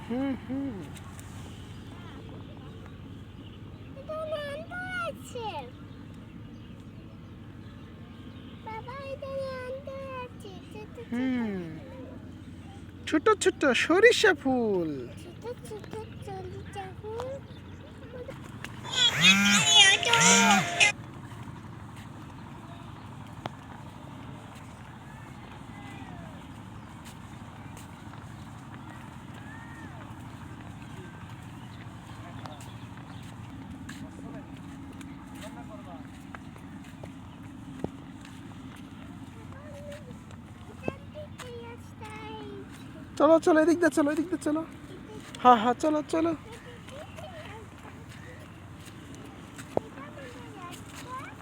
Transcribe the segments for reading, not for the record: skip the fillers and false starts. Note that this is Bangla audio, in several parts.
হুম হুম। হুম, ছোট ছোট সরিষা ফুল। চলো চলো, এদিক দিয়ে চলো, এদিক দিয়ে চলো। হ্যাঁ হ্যাঁ, চলো চলো।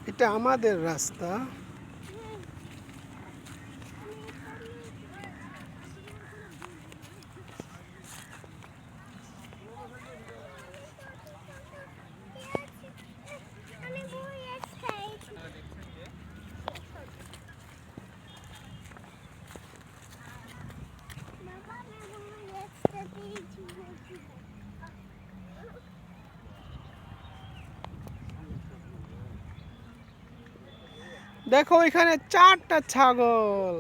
এটা আমাদের রাস্তা। দেখো এখানে 4টা ছাগল।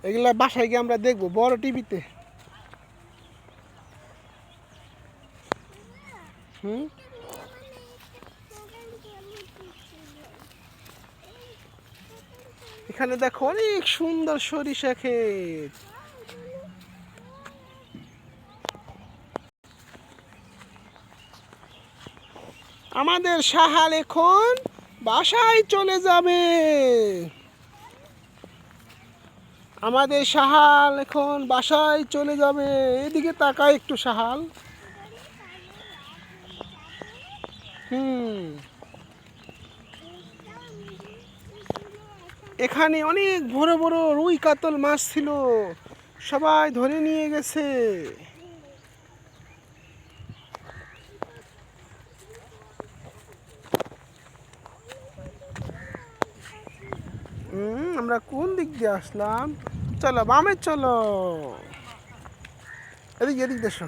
এগুলা বাসায় গিয়ে আমরা দেখবো বড় টিভিতে। হুম, এখানে দেখো অনেক সুন্দর সরিষা ক্ষেত। আমাদের সাহাল এখন বাসায় চলে যাবে। আমাদের সাহাল এখন বাসায় চলে যাবে। এদিকে তাকায় একটু সাহাল। হুম, এখানে অনেক বড় বড় রুই কাতল মাছ ছিল, সবাই ধরে নিয়ে গেছে। আমরা কোন দিক দিয়ে আসলাম? চলো বামে চলো। এদিক এদিক দেশো।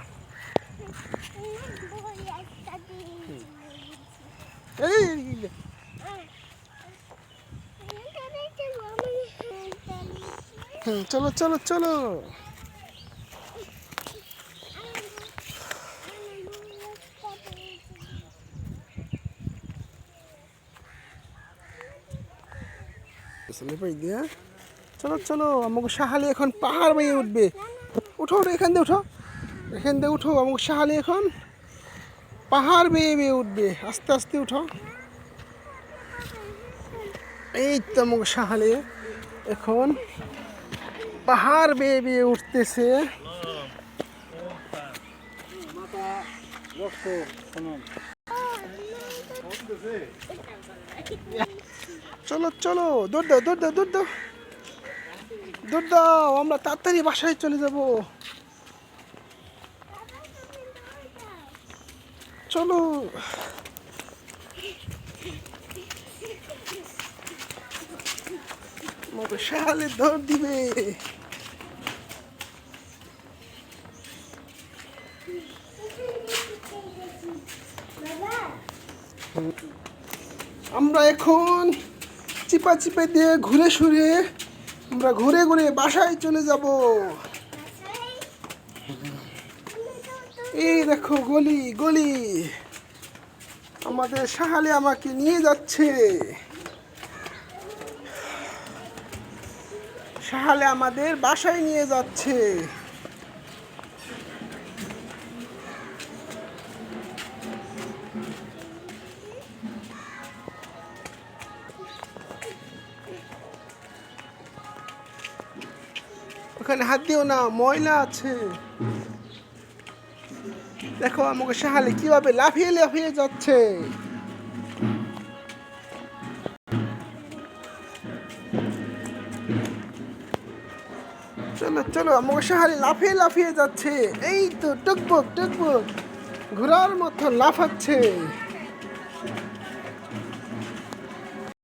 চলো চলো চলো। চলো চলো, আমাকে সাহালি এখন পাহাড় বেয়ে উঠবে। উঠো উঠো, এখান দিয়ে উঠো, এখান দিয়ে উঠো। আমাকে সাহালি এখন পাহাড় বেয়ে বেয়ে উঠবে। আস্তে আস্তে উঠো। এই তো আমাকে সাহালি এখন পাহাড় বেয়ে বেয়ে উঠতেছে। চলো চলো, দৌড় দাও দৌড় দাও দৌড় দাও দৌড় দাও, আমরা তাড়াতাড়ি বাসায় চলে যাব। চলো। শাহালে দৌড় দিবে। আমরা এখন চিপা চিপে দিয়ে ঘুরে সুরে আমরা ঘুরে ঘুরে বাসায় চলে যাব। এই দেখো গলি গলি, আমাদের সাহালে আমাকে নিয়ে যাচ্ছে। সাহালে আমাদের বাসায় নিয়ে যাচ্ছে। ওখানে হাত দিও না, ময়লা আছে। দেখো আমাকে সাহালে কিভাবে লাফিয়ে লাফিয়ে যাচ্ছে। চলো চলো, আমাকে সাহালে লাফিয়ে লাফিয়ে যাচ্ছে। এই তো টুকবুক টুকবুক ঘোড়ার মতো লাফাচ্ছে।